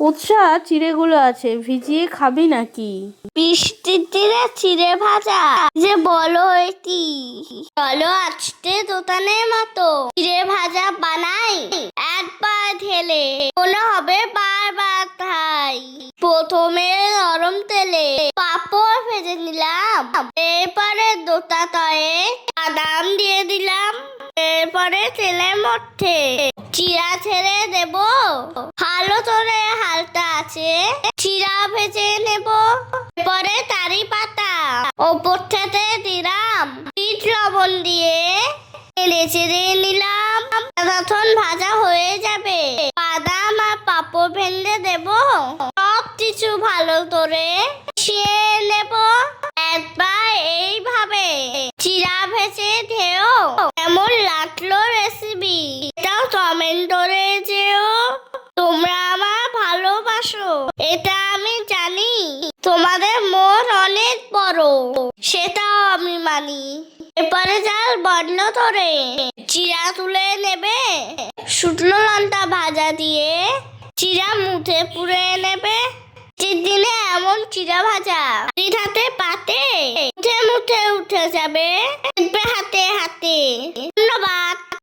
উৎসা চিড়েগুলো আছে, ভিজিয়ে খাবি নাকি? বৃষ্টির দিনে চিড়ে ভাজা যে বলো এটি, চলো আজকে দোকানের মতো চিড়ে ভাজা বানাই। একবার ঢেলে মনে হবে বারবার খাই। প্রথমে গরম তেলে পাঁপড় ভেজে নিলাম, এরপরে দোতা তয়ে বাদাম দিয়ে দিলাম, এরপরে তেলের মধ্যে চিড়া ছেড়ে দেব, ভালো করে হালকা আছে চিড়া ভেজে নেব। পরে কারি পাতা ওপরটাতে দিলাম, বিট লবণ দিয়ে নেড়ে চেড়ে নিলাম। যখন ভাজা হয়ে যাবে বাদাম আর পাঁপড় ভেঙে দেব, সব কিছু ভালো করে মিশিয়ে নেব। একবার এইভাবে চিড়া ভেজে খেও, কেমন লাগলো রেসিপি এটাও কমেন্ট করে যেও। তোমরা আমার ভালোবাসো এটা আমি জানি, তোমাদের মন অনেক বড় সেটাও আমি মানি। এরপরে জাল বন্ধ করে চিড়া তুলে নেবে, শুকনো লঙ্কা ভাজা দিয়ে চিড়া মুঠে পুড়ে নেবে। দিনে এমন চিড়া ভাজা হাতে পাতে মুঠে মুঠে উঠে যাবে।